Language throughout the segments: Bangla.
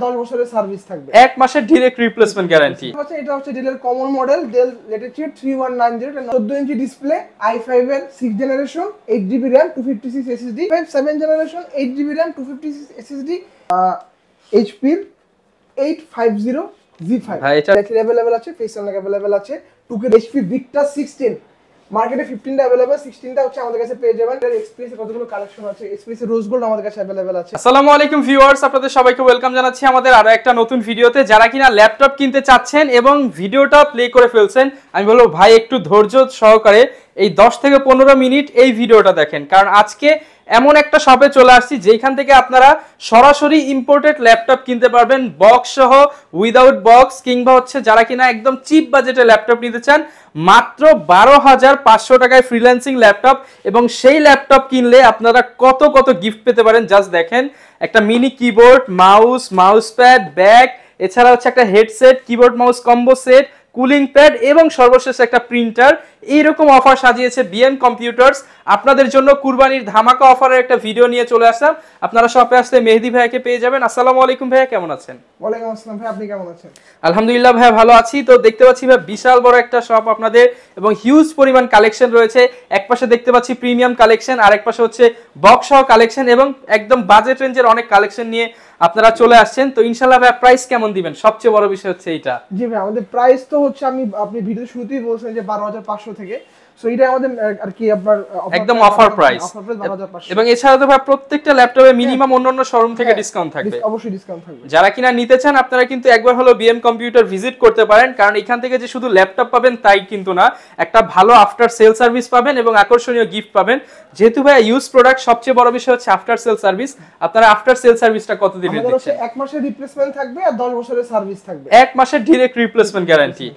10 বছরের সার্ভিস থাকবে। 1 মাসের ডাইরেক্ট রিপ্লেসমেন্ট গ্যারান্টি। আচ্ছা, এটা হচ্ছে ডেলের কমন মডেল ডেল ল্যাটিটিউড 3190, এটা 14 ইঞ্চি ডিসপ্লে, i5 এর 6 generation, 8GB RAM, 256 SSD, 7 generation, 8GB RAM, 256 SSD, HP 850Z5 battery available আছে, ফেস আনলক अवेलेबल আছে, 2K HP Victus 16, মার্কেটে 15টা अवेलेबल, 16টা হচ্ছে আমাদের কাছে পেয়ে যাবেন। এর এক্সপ্রেস কতগুলো কালেকশন আছে, এক্সপ্রেস রোজ গোল্ড আমাদের কাছে अवेलेबल আছে। আসসালামু আলাইকুম ভিউয়ার্স, আপনাদের সবাইকে ওয়েলকাম জানাচ্ছি আমাদের আরো একটা নতুন ভিডিওতে। যারা কিনা ল্যাপটপ কিনতে চাচ্ছেন এবং ভিডিওটা প্লে করে ফেলছেন, আমি বলবো ভাই একটু ধৈর্য সহকারে এই 10 থেকে 15 মিনিট এই ভিডিওটা দেখেন, কারণ আজকে এমন একটা শপে চলে আসছি যেখান থেকে আপনারা সরাসরি ইম্পোর্টেড ল্যাপটপ কিনতে পারবেন, বক্স সহ, উইদাউট বক্স, কিংবা হচ্ছে যারা কিনা একদম চিপ বাজেটে ল্যাপটপ নিতে চান মাত্র 12,500 টাকায় ফ্রিল্যান্সিং ল্যাপটপ। এবং সেই ল্যাপটপ কিনলে আপনারা কত কত গিফট পেতে পারেন জাস্ট দেখেন। একটা mini keyboard, mouse pad, bag, এছাড়া হচ্ছে একটা headset, keyboard mouse combo set, cooling pad এবং সর্বশেষ একটা প্রিন্টার। এইরকম অফার সাজিয়েছে বিএম কম্পিউটার্স আপনাদের জন্য। কুরবানির ধামাকা অফারের একটা ভিডিও নিয়ে চলে আসলাম। আপনারা শপে আসলে মেহেদী ভাইকে পেয়ে যাবেন। আসসালামু আলাইকুম ভাইয়া, কেমন আছেন? ওয়ালাইকুম আসসালাম ভাই, আপনি কেমন আছেন? আলহামদুলিল্লাহ ভাইয়া, ভালো আছি। তো দেখতে পাচ্ছি ভাই বিশাল বড় একটা শপ আপনাদের এবং হিউজ পরিমাণ কালেকশন রয়েছে। এক পাশে দেখতে পাচ্ছি প্রিমিয়াম কালেকশন, আর এক পাশে হচ্ছে বক্স সহ কালেকশন এবং একদম বাজেট রেঞ্জের অনেক কালেকশন নিয়ে আপনারা চলে আসছেন। তো ইনশাআল্লাহ ভাই প্রাইস কেমন দিবেন, সবচেয়ে বড় বিষয় হচ্ছে এইটা। জি ভাই, আমাদের প্রাইস তো হচ্ছে আপনি ভিডিও শুরুতেই বলছেন যে 12,500 থেকে, সো এটা আমাদের আর কি আপনার একদম অফার প্রাইস। 12,500। এবং এছাড়া তো ভাই প্রত্যেকটা ল্যাপটপে মিনিমাম অন্যান্য শোরুম থেকে ডিসকাউন্ট থাকবে, অবশ্যই ডিসকাউন্ট থাকবে। যারা কিনা নিতে চান আপনারা কিন্তু একবার হলো বিএম কম্পিউটার ভিজিট করতে পারেন, কারণ এখান থেকে যে শুধু ল্যাপটপ পাবেন তাই কিন্তু না, একটা ভালো আফটার সেল সার্ভিস পাবেন এবং আকর্ষণীয় গিফট পাবেন। যেহেতু ভাই ইউজ প্রোডাক্ট, সবচেয়ে বড় বিষয় হচ্ছে আফটার সেল সার্ভিস। আপনারা আফটার সেল সার্ভিসটা কত দিবেন? আমাদের হচ্ছে 1 মাসের রিপ্লেসমেন্ট থাকবে আর 10 বছরের সার্ভিস থাকবে। 1 মাসের ডাইরেক্ট রিপ্লেসমেন্ট গ্যারান্টি।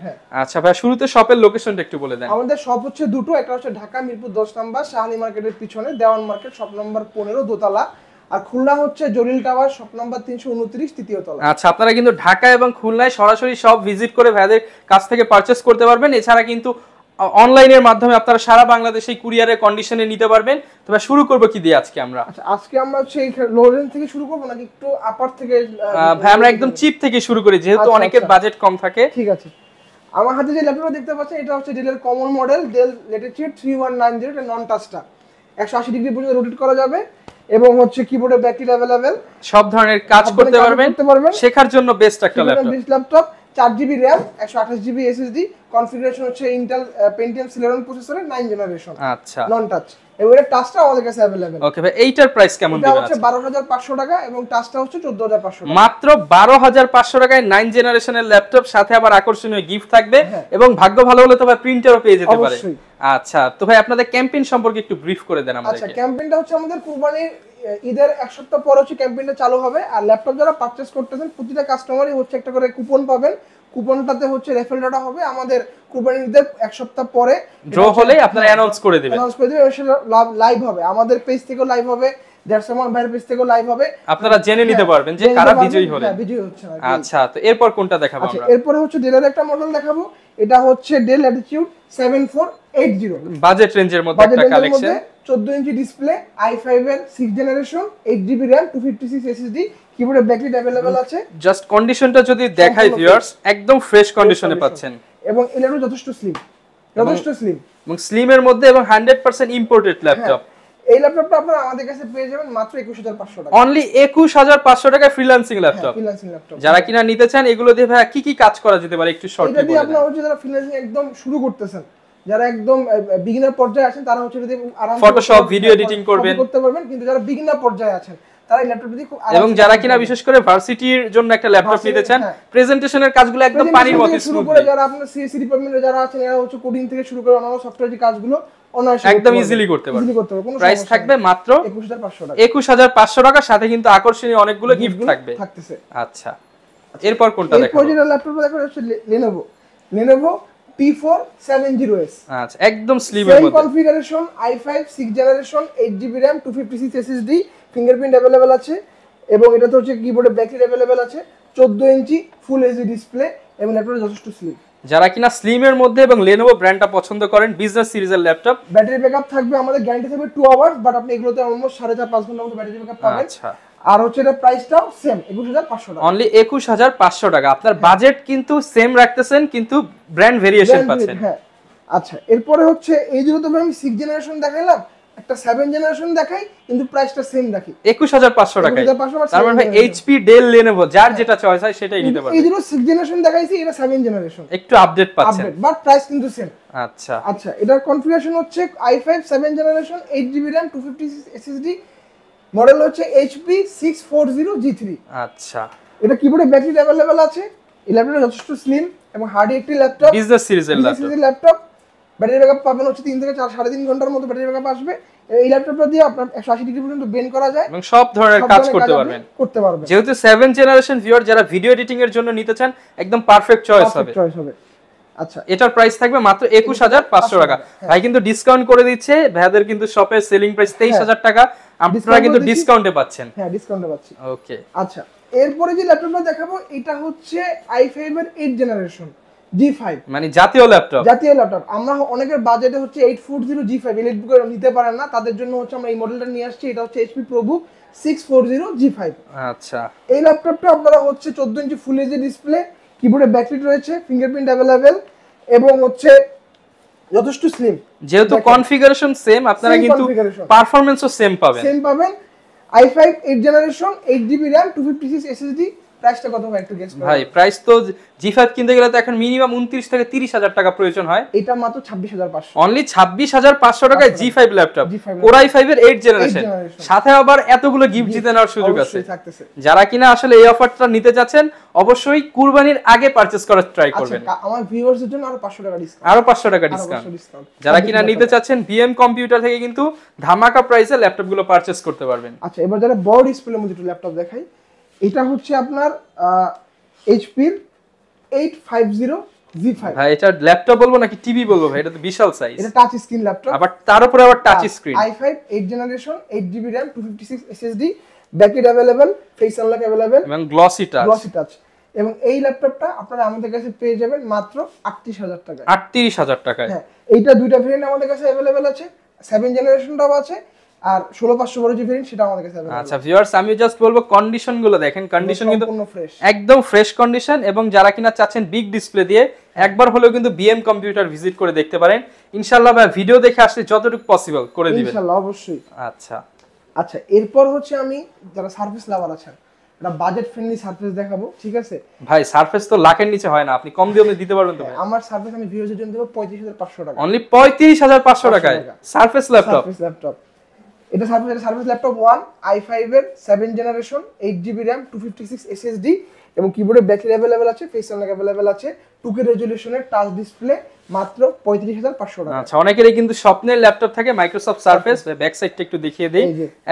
আচ্ছা ভাই, শুরুতে শপের লোকেশনটা একটু বলে দেন। আমাদের শপ হচ্ছে দুটো, একটা হচ্ছে ঢাকা মিরপুর 10 নম্বর শাহালি মার্কেটের পিছনে দেওয়ান মার্কেট, শপ নাম্বার 15 দোতলা, আর খুলনা হচ্ছে জলিল টাওয়ার, শপ নাম্বার 329 তৃতীয় তলা। আচ্ছা, আপনারা কিন্তু ঢাকা এবং খুলনায় সরাসরি সব ভিজিট করে ভাইদের কাছ থেকে পারচেজ করতে পারবেন। এছাড়া কিন্তু অনলাইনের মাধ্যমে আপনারা সারা বাংলাদেশে কুরিয়ারের কন্ডিশনে নিতে পারবেন। তবে শুরু করব কি দিয়ে আজকে আমরা? আচ্ছা, আজকে আমরা হচ্ছে লো রেঞ্জ থেকে শুরু করব নাকি একটু আপার থেকে? ভাই আমরা একদম চিপ থেকে শুরু করি, যেহেতু অনেকের বাজেট কম থাকে। ঠিক আছে। আমার হাতে যে ল্যাপটপটা দেখতে পাচ্ছেন এটা হচ্ছে ডেলের কমন মডেল ডেল ল্যাটিটিউড 3190, এটা নন টাচটা, 180 ডিগ্রি পর্যন্ত রোটেট করা যাবে এবং হচ্ছে কিবোর্ডে ব্যাটারি अवेलेबल, সব ধরনের কাজ করতে পারবেন। শেখার জন্য বেস্ট একটা laptop, 4GB RAM, 128GB SSD, configuration হচ্ছে ইন্টেল পেন্টিয়াম Celeron প্রসেসরের 9 জেনারেশন। আচ্ছা, নন টাচ এবং এটা টাচটা আমাদের কাছে अवेलेबल। ওকে ভাই, এইটার প্রাইস কেমন দিবেন? এটা হচ্ছে 12,500 টাকা এবং টাচটা হচ্ছে 14,500 টাকা। মাত্র 12,500 টাকায় 9 জেনারেশনের ল্যাপটপ, সাথে আবার আকর্ষণীয় গিফট থাকবে এবং ভাগ্য ভালো হলে তো ভাই প্রিন্টারও পেয়ে যেতে পারে। আচ্ছা, তো ভাই আপনাদের ক্যাম্পেইন সম্পর্কে একটু ব্রিফ করে দেন আমাদেরকে। আচ্ছা, ক্যাম্পেইনটা হচ্ছে আমাদের কুরবানির ঈদের এক সপ্তাহ পর হচ্ছে ক্যাম্পেইনটা চালু হবে। আর ল্যাপটপ যারা পারচেজ করতেছেন প্রতিটা কাস্টমারই হচ্ছে একটা করে কুপন পাবেন। কুপনটাতে হচ্ছে রেফারেল ডাটা হবে। আমাদের কুরবানির ঈদের এক সপ্তাহ পরে ড্র হলে আপনারা অ্যানাউন্স করে দিবেন। সেটা লাইভ হবে, আমাদের পেজ থেকেও লাইভ হবে, দেড়সমন ভাইয়ের পেজ থেকেও লাইভ হবে, আপনারা জেনে নিতে পারবেন যে কারা বিজয়ী হলো। বিজয়ী হচ্ছে। আচ্ছা, তো এরপর কোনটা দেখাবো আমরা? এরপর হচ্ছে ডেলের একটা মডেল দেখাবো। এটা হচ্ছে ডেল ল্যাটিটিউড 7480, বাজেট রেঞ্জের মধ্যে একটা কালেকশন, 14 ইঞ্চি ডিসপ্লে, i5 এর 6 জেনারেশন, 8GB RAM, 256 SSD, কিবোর্ডে ব্যাটারি अवेलेबल আছে। জাস্ট কন্ডিশনটা যদি দেখাই ভিউয়ার্স, একদম ফ্রেশ কন্ডিশনে পাচ্ছেন এবং এটাও যথেষ্ট স্লিম, এবং স্লিমের মধ্যে এবং 100% ইম্পোর্টেড ল্যাপটপ। এই ল্যাপটপটা আপনারা আমাদের কাছে পেয়ে যাবেন মাত্র 21,500 টাকা, অনলি 21,500 টাকায় ফ্রিল্যান্সিং ল্যাপটপ। যারা কিনা নিতে চান এগুলো দিয়ে ভাই কি কি কাজ করা যেতে পারে একটু শর্টলি বলে দেন। এটা দিয়ে আপনারা হচ্ছে যারা ফ্রিল্যান্সিং একদম শুরু করতেছেন, যারা একদম বিগিনার পর্যায়ে আছেন, তারা হচ্ছে যদি আরামসে ফটোশপ ভিডিও এডিটিং করতে পারবেন। কিন্তু যারা বিগিনার পর্যায়ে আছেন তারা এই ল্যাপটপ দিয়ে খুব এবং যারা কিনা বিশেষ করে ভার্সিটির জন্য একটা ল্যাপটপ নিতে চান, প্রেজেন্টেশনের কাজগুলো একদম পানির মতো স্মুথ করে, যারা আপনার সিএসসি ডিপার্টমেন্টে যারা আছেন এরা হচ্ছে কোডিং থেকে শুরু করে অন্যান্য সফটওয়্যার কাজগুলো একদম ইজিলি করতে পারবে। প্রাইস থাকবে মাত্র 21,500 টাকা। 21,500 টাকা, সাথে কিন্তু আকর্ষণীয় অনেকগুলো গিফট থাকবে। আচ্ছা, এরপর কোনটা দেখাবো? এরপর যেটা ল্যাপটপ দেখাবো হচ্ছে Lenovo P470S। আচ্ছা, একদম স্লিমের মধ্যে, configuration i5 6 generation, 8GB RAM, 256 SSD, fingerprint available আছে এবং এটাতে হচ্ছে কিবোর্ডে ব্যাটারি अवेलेबल আছে, 14 ইঞ্চি ফুল এইচডি ডিসপ্লে এবং ল্যাপটপটা যথেষ্ট স্লিম। যারা কিনা স্লিমের মধ্যে এবং Lenovo ব্র্যান্ডটা পছন্দ করেন, বিজনেস সিরিজের ল্যাপটপ, ব্যাটারি ব্যাকআপ থাকবে আমাদের গ্যারান্টি থাকবে 2 আওয়ার্স, বাট আপনি এগুলোতে অলমোস্ট 4.5-5 ঘন্টার মতো ব্যাটারি ব্যাকআপ পাবেন। আচ্ছা, আর হচ্ছে এটা প্রাইসটাও সেম 21500 টাকা, অনলি 21500 টাকা। আপনার বাজেট কিন্তু সেম রাখতেছেন, কিন্তু ব্র্যান্ড ভেরিয়েশন পাচ্ছেন। হ্যাঁ আচ্ছা, এরপরে হচ্ছে এই দুটো তো আমি 6 জেনারেশন দেখাইলাম, একটা 7 জেনারেশন দেখাই, কিন্তু প্রাইসটা সেম রাখি 21500 টাকায়। 21500 তার মানে ভাই এইচপি, ডেল, লেনোভো যার যেটা চয়েস হয় সেটাই নিতে পারবেন। এই দুটো 6 জেনারেশন দেখাইছি, এটা 7 জেনারেশন, একটু আপডেট পাচ্ছেন, বাট প্রাইস কিন্তু সেম। আচ্ছা আচ্ছা, এটার কনফিগারেশন হচ্ছে i5 7 generation 8GB RAM 256 SSD, model হচ্ছে HP 640G3। আচ্ছা, এটা কিবোর্ডে ব্যাটারি अवेलेबल আছে, এই ল্যাপটপটা যথেষ্ট স্লিম এবং হার্ডি একটি ল্যাপটপ, বিজনেস সিরিজের ল্যাপটপ। ব্যাটারি ব্যাকআপ পাবেন হচ্ছে 3 থেকে 3.5 ঘন্টার মতো ব্যাটারি ব্যাকআপ আসবে। এই ল্যাপটপটা দিয়ে আপনার 180 ডিগ্রি পর্যন্ত বেন্ড করা যায় এবং সব ধরনের কাজ করতে পারবেন। যেহেতু 7 জেনারেশন ভিউয়ার যারা ভিডিও এডিটিং এর জন্য নিতে চান, একদম পারফেক্ট চয়েস হবে। আচ্ছা, এটার প্রাইস থাকবে মাত্র 21500 টাকা। ভাই কিন্তু ডিসকাউন্ট করে দিচ্ছে, ভাইদের কিন্তু শপে সেলিং প্রাইস 23000 টাকা, আপনারা কিন্তু ডিসকাউন্টে পাচ্ছেন। হ্যাঁ, ডিসকাউন্টে পাচ্ছি। ওকে, আচ্ছা, এরপরে যে ল্যাপটপটা দেখাবো এটা হচ্ছে i5 এর 8 জেনারেশন G5, মানে জাতীয় ল্যাপটপ। আমরা অনেকের বাজেটে হচ্ছে 840 G5 এলিটবুক নিতে পারেন না, তাদের জন্য হচ্ছে আমরা এই মডেলটা নিয়ে আসছি। এটা হচ্ছে HP ProBook 640 G5। আচ্ছা, এই ল্যাপটপটা আপনারা হচ্ছে 14 ইঞ্চি ফুল এইচডি ডিসপ্লে, কিবোর্ডে ব্যাকলাইট রয়েছে, ফিঙ্গারপ্রিন্ট अवेलेबल এবং হচ্ছে যথেষ্ট স্লিম। যেহেতু কনফিগারেশন সেম, আপনারা কিন্তু পারফরম্যান্সও সেম পাবেন। i5 8 generation 8GB RAM 256 SSD। প্রাইসটা কত ভাই একটু গেস করুন। ভাই প্রাইস তো G5 কিনতে গেলে তো এখন মিনিমাম 29 থেকে 30000 টাকা প্রয়োজন হয়, এটা মাত্র 26500, অনলি 26500 টাকায় G5 ল্যাপটপ, Core i5 এর 8 জেনারেশন, সাথে আবার এতগুলো গিফট জিতে নেওয়ার সুযোগ আছে। যারা কিনা আসলে এই অফারটা নিতে যাচ্ছেন, অবশ্যই কুরবানির আগে পারচেজ করার ট্রাই করবেন। আমার ভিউয়ারদের জন্য আরো 500 টাকা ডিসকাউন্ট, আরো 500 টাকা ডিসকাউন্ট। যারা কিনা নিতে চাচ্ছেন, বিএম কম্পিউটার থেকে কিন্তু ধামাকা প্রাইসে ল্যাপটপগুলো পারচেজ করতে পারবেন। আচ্ছা, এবার যারা বড় ডিসপ্লের মধ্যে একটু ল্যাপটপ দেখাই, এটা হচ্ছে আপনার HP 850 G5। ভাই এটা ল্যাপটপ বলবো নাকি টিভি বলবো ভাই? এটা তো বিশাল সাইজ, এটা টাচ স্ক্রিন ল্যাপটপ, আবার তার উপরে আবার touch screen. i5 8 generation 8GB RAM 256 SSD, backlight available, face unlock available এবং গ্লসি টাচ। এবং এই ল্যাপটপটা আপনারা আমাদের কাছে পেয়ে যাবেন মাত্র 38000 টাকায়। 38000 টাকায়। হ্যাঁ, এইটা দুইটা ভেরিয়েন্ট আমাদের কাছে अवेलेबल আছে, 7 জেনারেশনটাও আছে, আর 16500 বড় যে ভেরিয়েন্ট সেটা আমাদের কাছে अवेलेबल। আচ্ছা ভিউয়ার্স, আমি জাস্ট বলবো কন্ডিশন গুলো দেখেন, কন্ডিশন কিন্তু একদম ফ্রেশ কন্ডিশন। এবং যারা কিনা চাচ্ছেন বিগ ডিসপ্লে দিয়ে, একবার হলেও কিন্তু বিএম কম্পিউটার ভিজিট করে দেখতে পারেন। ইনশাআল্লাহ ভাই ভিডিও দেখে আসলে যতটুকু পসিবল করে দিবেন ইনশাআল্লাহ, অবশ্যই। আচ্ছা, এরপর হচ্ছে আমি যারা সারফেস লাভার আছেন, এটা বাজেট ফ্রেন্ডলি সারফেস দেখাবো, ঠিক আছে ভাই? সারফেস তো লাখের নিচে হয় না, আপনি কম দিয়ে দিতে পারবেন তো ভাই? আমার সারফেস আমি ভিউয়ারদের জন্য দেব 35500 টাকা, অনলি 35500 টাকায় সারফেস ল্যাপটপ। এটা সারফেস ল্যাপটপ 1 i5 এর 7 জেনারেশন 8GB RAM 256 SSD এবং কিবোর্ডে ব্যাটারি अवेलेबल আছে, ফেস আনলক अवेलेबल আছে, 2K রেজোলিউশনের টাচ ডিসপ্লে, মাত্র 35500 টাকা। আচ্ছা, অনেকেরই কিন্তু স্বপ্নের ল্যাপটপ থাকে মাইক্রোসফট সারফেস। ব্যাক সাইডটা একটু দেখিয়ে দেই,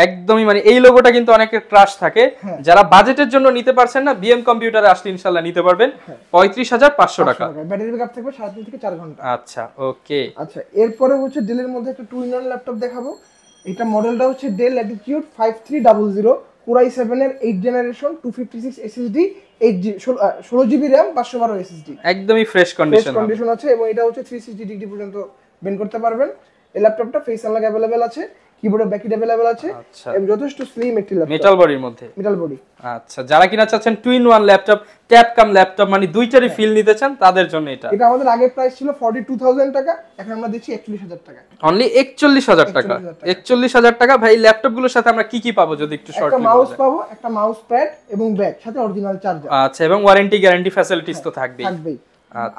একদমই মানে এই লোগোটা কিন্তু অনেকের ক্রাশ থাকে। যারা বাজেটের জন্য নিতে পারছেন না, বিএম কম্পিউটারে আসলে ইনশাআল্লাহ নিতে পারবেন 35500 টাকা। ব্যাটারি ব্যাকআপ থাকবে 3.5 থেকে 4 ঘন্টা। আচ্ছা, ওকে। আচ্ছা, এরপরে হচ্ছে ডেলের মধ্যে একটা 2-in-1 ল্যাপটপ দেখাবো। এটা মডেলটা হচ্ছে ডেল ল্যাটিটিউড 5300 Core i7 এর 8 generation 256 SSD, 16GB RAM 512 SSD, একদমই ফ্রেশ কন্ডিশন আছে এবং এটা হচ্ছে 360 ডিগ্রি পর্যন্ত বেন্ড করতে পারবেন। এই ল্যাপটপটা ফেস আনলক अवेलेबल আছে, কিবোর্ডে ব্যাকলাইট अवेलेबल আছে এবং যথেষ্ট স্লিম একটি ল্যাপটপ, মেটাল বডির মধ্যে, মেটাল বডি। আচ্ছা, যারা কিনা চাচ্ছেন 2-in-1 ল্যাপটপ, ট্যাব কাম ল্যাপটপ, মানে দুইটারই ফিল নিতে চান, তাদের জন্য এটা আমাদের আগে প্রাইস ছিল 42000 টাকা, এখন আমরা দিচ্ছি 41000 টাকা, অনলি 41000 টাকা। 41000 টাকা। ভাই ল্যাপটপগুলোর সাথে আমরা কি কি পাবো যদি একটু শর্ট? একটা মাউস পাবো, একটা মাউস প্যাড এবং ব্যাগ, সাথে অরিজিনাল চার্জার। আচ্ছা, এবং ওয়ারেন্টি গ্যারান্টি ফ্যাসিলিটিস তো থাকবেই।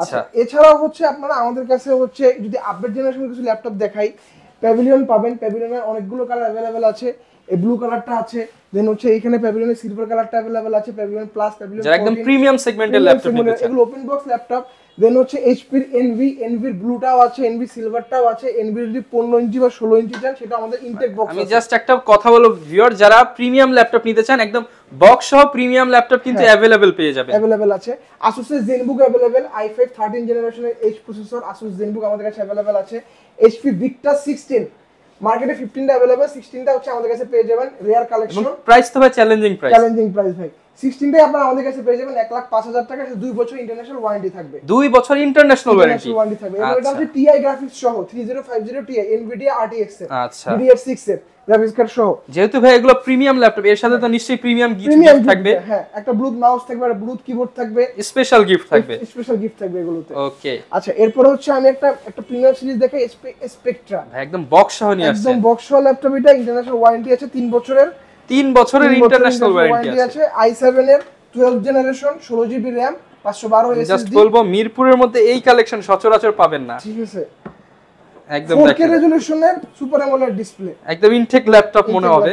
আচ্ছা, এছাড়াও হচ্ছে আপনারা আমাদের কাছে হচ্ছে যদি আপডেট জেনারেশনের কিছু ল্যাপটপ দেখাই, প্যাভিলিয়ন পাবেন। প্যাভিলিয়নের অনেকগুলো কালার अवेलेबल আছে, এই ব্লু কালারটা আছে, দেন হচ্ছে এখানে প্যাভিলিয়নের সিলভার কালারটা अवेलेबल আছে, প্যাভিলিয়ন প্লাস, প্যাভিলিয়ন যারা একদম প্রিমিয়াম সেগমেন্টের ল্যাপটপ নিতে চান, এগুলো ওপেন বক্স ল্যাপটপ। দেন হচ্ছে এইচপির এনভির ব্লুটাও আছে, এনভি সিলভারটাও আছে। এনভি যদি 15 ইঞ্চি বা 16 ইঞ্চি চান, সেটা আমাদের ইনটেক বক্স। আমি জাস্ট একটা কথা বলবো ভিউয়ার, যারা প্রিমিয়াম ল্যাপটপ নিতে চান, একদম বক্স সহ প্রিমিয়াম ল্যাপটপ কিন্তু अवेलेबल পেয়ে যাবেন। अवेलेबल আছে। Asus এর ZenBook अवेलेबल, i5 13 জেনারেশনের H প্রসেসর, Asus ZenBook আমাদের কাছে अवेलेबल আছে। HP Victus 16 মার্কেটে 15টা अवेलेबल, 16টা হচ্ছে আমাদের কাছে পেয়ে যাবেন, রেয়ার কালেকশন। প্রাইস তো ভাই চ্যালেঞ্জিং প্রাইস ভাই। 16টাই আপনারা আমাদের কাছে পেয়ে যাবেন 1,05,000 টাকা, 2 বছর ইন্টারন্যাশনাল ওয়ারেন্টি থাকবে। 2 বছর ইন্টারন্যাশনাল ওয়ারেন্টি থাকবে। এবং এটা হচ্ছে TI গ্রাফিক্স সহ 3050 Ti Nvidia RTX এর, আচ্ছা DDR6 এর গ্রাফিক্স কার্ড সহ। যেহেতু ভাই এগুলো প্রিমিয়াম ল্যাপটপ, এর সাথে তো নিশ্চয়ই প্রিমিয়াম গিফট থাকবে। হ্যাঁ, একটা ব্লুটুথ মাউস থাকবে, একটা ব্লুটুথ কিবোর্ড থাকবে, স্পেশাল গিফট থাকবে, স্পেশাল গিফট থাকবে এগুলোতে। ওকে আচ্ছা, এরপর হচ্ছে আমি একটা প্রিমিয়াম সিরিজ দেখাই, স্পেকট্রা। ভাই একদম বক্স সহ নিয়ে আসছে, একদম বক্স সহ ল্যাপটপ। এটা ইন্টারন্যাশনাল ওয়ারেন্টি আছে 3 বছরের, 3 বছরের ইন্টারন্যাশনাল ওয়ারেন্টি আছে। i7 এর 12 generation, 16 GB RAM, 512 SSD। Just বলবো মিরপুরের মধ্যে এই কালেকশন সচরাচর পাবেন না, ঠিক আছে। একদম 4K রেজোলিউশনের সুপার অ্যামোলেড ডিসপ্লে, একদম ইনটেক ল্যাপটপ মনে হবে।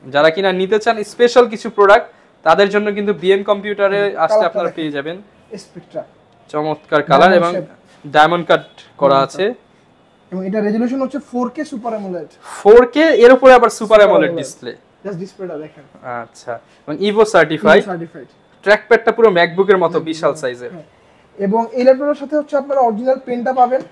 যারা কিনা নিতে চান স্পেশাল কিছু প্রোডাক্ট, তাদের জন্য কিন্তু বিএম কম্পিউটারে আসলে আপনারা পেয়ে যাবেন স্পেকট্রা। চমৎকার কালার এবং ডায়মন্ড কাট করা আছে, এবং এটা রেজোলিউশন হচ্ছে 4K সুপার অ্যামোলেড, 4K এর উপরে আবার সুপার অ্যামোলেড ডিসপ্লে। জাস্ট ডিসপ্লেটা দেখেন। আচ্ছা, এবং ইভো সার্টিফাইড, ট্র্যাকপ্যাডটা পুরো ম্যাকবুকের মতো বিশাল সাইজের। এবং এই ল্যাপটপের সাথে হচ্ছে আপনারা অরিজিনাল পেনটা পাবেন,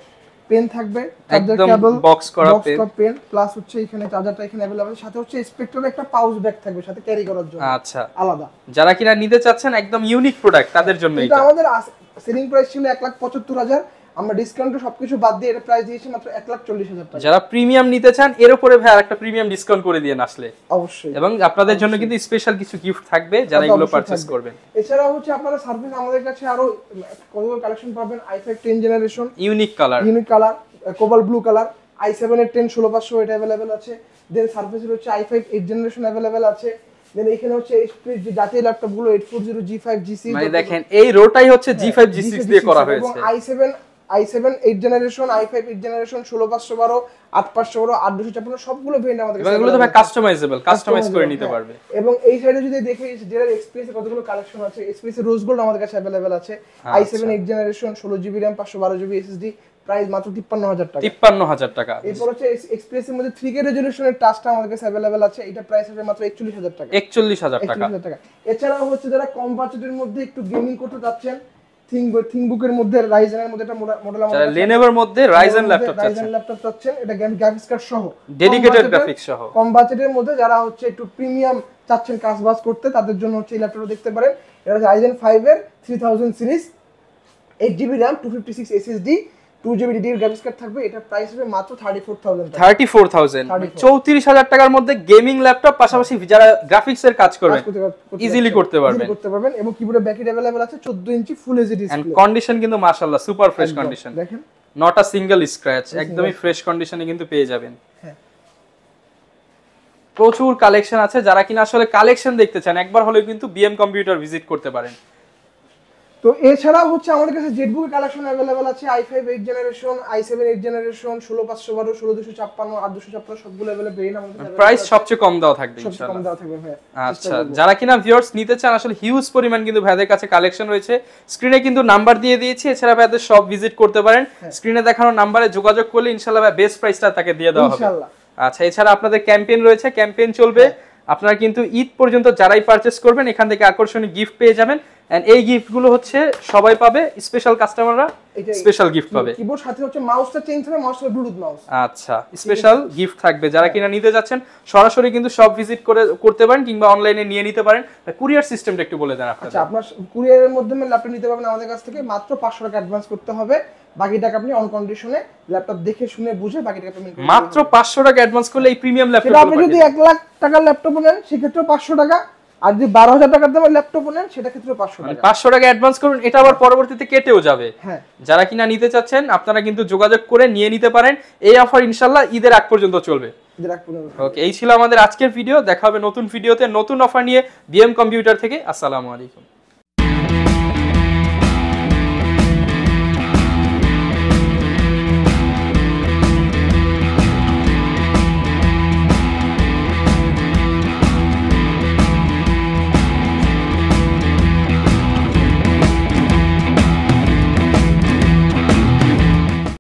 পেন থাকবে, একদম বক্স করা পেন, প্লাস হচ্ছে এখানে চার্জারটা এখানে अवेलेबल, সাথে হচ্ছে স্পেকট্রার একটা পাউচ ব্যাগ থাকবে সাথে ক্যারি করার জন্য। আচ্ছা, আলাদা। যারা কিনা নিতে চাচ্ছেন একদম ইউনিক প্রোডাক্ট তাদের জন্য এটা আমাদের সেলিং প্রাইস ছিল 1,75,000, আমরা ডিসকাউন্টে সবকিছু বাদ দিয়ে এর প্রাইস দিয়েছি মাত্র 1,40,000 টাকা। যারা প্রিমিয়াম নিতে চান এর উপরে ভাই আরেকটা প্রিমিয়াম ডিসকাউন্ট করে দিয়ে আসলে অবশ্যই, এবং আপনাদের জন্য কিন্তু স্পেশাল কিছু গিফট থাকবে যারা এগুলো পারচেজ করবেন। এছাড়াও হচ্ছে আপনারা সার্ভিস আমাদের কাছে আরো কতগুলো কালেকশন পাবেন। i5 10 generation, unique colour, cobalt blue colour, i7 এর 10 16500 এটা अवेलेबल আছে। দেন সার্ভিসের হচ্ছে i5 8 জেনারেশন अवेलेबल আছে। দেন এখানে হচ্ছে এইচপি যে জাতীয় ল্যাপটপ গুলো 840 G5 G6, মানে দেখেন এই রোটাই হচ্ছে G5 G6 দিয়ে করা হয়েছে। এবং i7 8 জেনারেশন, i5 8 জেনারেশন, 16512, 8512, 8256 সবগুলো ভেরিয়েন্ট আমাদের কাছে। এগুলো তো ভাই কাস্টমাইজেবল, কাস্টমাইজ করে নিতে পারবে। এবং এই সাইডে যদি দেখি ডেল এক্সপ্রেস এর কতগুলো কালেকশন আছে। এক্সপ্রেস এর রোজ গোল্ড আমাদের কাছে अवेलेबल আছে, i7 8 generation, 16 GB RAM, 512 GB SSD, price মাত্র 53000 টাকা। 53000 টাকা। এরপর হচ্ছে এক্সপ্রেস এর মধ্যে 3K রেজোলিউশনের টাচটা আমাদের কাছে अवेलेबल আছে, এটা প্রাইস হবে মাত্র 41000 টাকা। 41000 টাকা। এছাড়াও হচ্ছে যারা কম বাজেটের মধ্যে একটু গেমিং করতে যাচ্ছেন, থিংবুকের মধ্যে রাইজেনের মধ্যে একটা মডেল আমাদের আছে, লেনোভোর মধ্যে রাইজেন ল্যাপটপ চাচ্ছেন, এটা গ্রাফিক্স কার্ড সহ, ডেডিকেটেড গ্রাফিক্স সহ, কম বাজেটের মধ্যে যারা হচ্ছে একটু প্রিমিয়াম চাচ্ছেন কাজবাজ করতে, তাদের জন্য হচ্ছে এই ল্যাপটপটা দেখতে পারেন। এটা হচ্ছে Ryzen 5 এর 3000 series, 8GB RAM, 256 SSD, 2GB DDR graphics card থাকবে। এটা প্রাইস হবে মাত্র 34000 টাকা। 34000, 34000 টাকার মধ্যে গেমিং ল্যাপটপ, পাশাপাশি যারা গ্রাফিক্স এর কাজ করবে ইজিলি করতে পারবেন। এবং কিবোর্ডে ব্যাকেট अवेलेबल আছে, 14 inch full HD display. And condition কিন্তু মাশাআল্লাহ সুপার ফ্রেশ কন্ডিশন, দেখেন নট আ সিঙ্গেল স্ক্র্যাচ, একদমই ফ্রেশ কন্ডিশনে কিন্তু পেয়ে যাবেন। হ্যাঁ, প্রচুর কালেকশন আছে, যারা কিনা আসলে কালেকশন দেখতে চান একবার হলেও কিন্তু বিএম কম্পিউটার ভিজিট করতে পারেন। তো এছাড়াও হচ্ছে আমাদের কাছে জেটবুক কালেকশন अवेलेबल আছে, i5 8 জেনারেশন, i7 8 জেনারেশন, 16512, 16256, 8256 সবগুলো अवेलेबल আমাদের কাছে। প্রাইস সবচেয়ে কম দেওয়া থাকবে ইনশাআল্লাহ, কম দেওয়া থাকবে ভাই। আচ্ছা, যারা কিনা ভিউয়ার্স নিতে চান আসলে হিউজ পরিমাণ কিন্তু ভাইদের কাছে কালেকশন রয়েছে। স্ক্রিনে কিন্তু নাম্বার দিয়ে দিয়েছি, এছাড়া ভাইদের সব ভিজিট করতে পারেন। স্ক্রিনে দেখানো নাম্বারে যোগাযোগ করলে ইনশাআল্লাহ ভাই বেস্ট প্রাইসটা তাকে দিয়ে দেওয়া হবে ইনশাআল্লাহ। আচ্ছা, এছাড়া আপনাদের ক্যাম্পেইন রয়েছে, ক্যাম্পেইন চলবে। আপনারা কিন্তু ঈদ পর্যন্ত যারাই পারচেজ করবেন এখান থেকে আকর্ষণীয় গিফট পেয়ে যাবেন। এন্ড এই গিফটগুলো হচ্ছে সবাই পাবে, স্পেশাল কাস্টমাররা স্পেশাল গিফট পাবে। কিবোর্ড সাথে হচ্ছে মাউসটা চেঞ্জ হবে, মাউসটা ব্লুটুথ মাউস। আচ্ছা, স্পেশাল গিফট থাকবে। যারা কিনা নিতে যাচ্ছেন সরাসরি কিন্তু সব ভিজিট করতে পারেন, কিংবা অনলাইনে নিয়ে নিতে পারেন। কুরিয়ার সিস্টেমটা একটু বলে দেন আপনারা। আচ্ছা, আপনার কুরিয়ারের মাধ্যমে ল্যাপটপ নিতে পারবেন আমাদের কাছ থেকে, মাত্র 500 টাকা অ্যাডভান্স করতে হবে, বাকি টাকা আপনি অন কন্ডিশনে ল্যাপটপ দেখে শুনে বুঝে বাকি টাকা পেমেন্ট করবেন। মাত্র 500 টাকা অ্যাডভান্স করলে এই প্রিমিয়াম ল্যাপটপ আপনি যদি 1 লাখ টাকার ল্যাপটপ নেন সেক্ষেত্রে 500 টাকা, আর যদি 12000 টাকার দামের ল্যাপটপ নেন সেটা ক্ষেত্রে 500 টাকা। 500 টাকা অ্যাডভান্স করুন, এটা আবার পরবর্তীতে কেটেও যাবে। হ্যাঁ, যারা কিনা নিতে চাচ্ছেন আপনারা কিন্তু যোগাযোগ করে নিয়ে নিতে পারেন। এই অফার ইনশাআল্লাহ ঈদের আগ পর্যন্ত চলবে। ওকে, এই ছিল আমাদের আজকের ভিডিও। দেখা হবে নতুন ভিডিওতে নতুন অফার নিয়ে বিএম কম্পিউটার থেকে। আসসালামু আলাইকুম।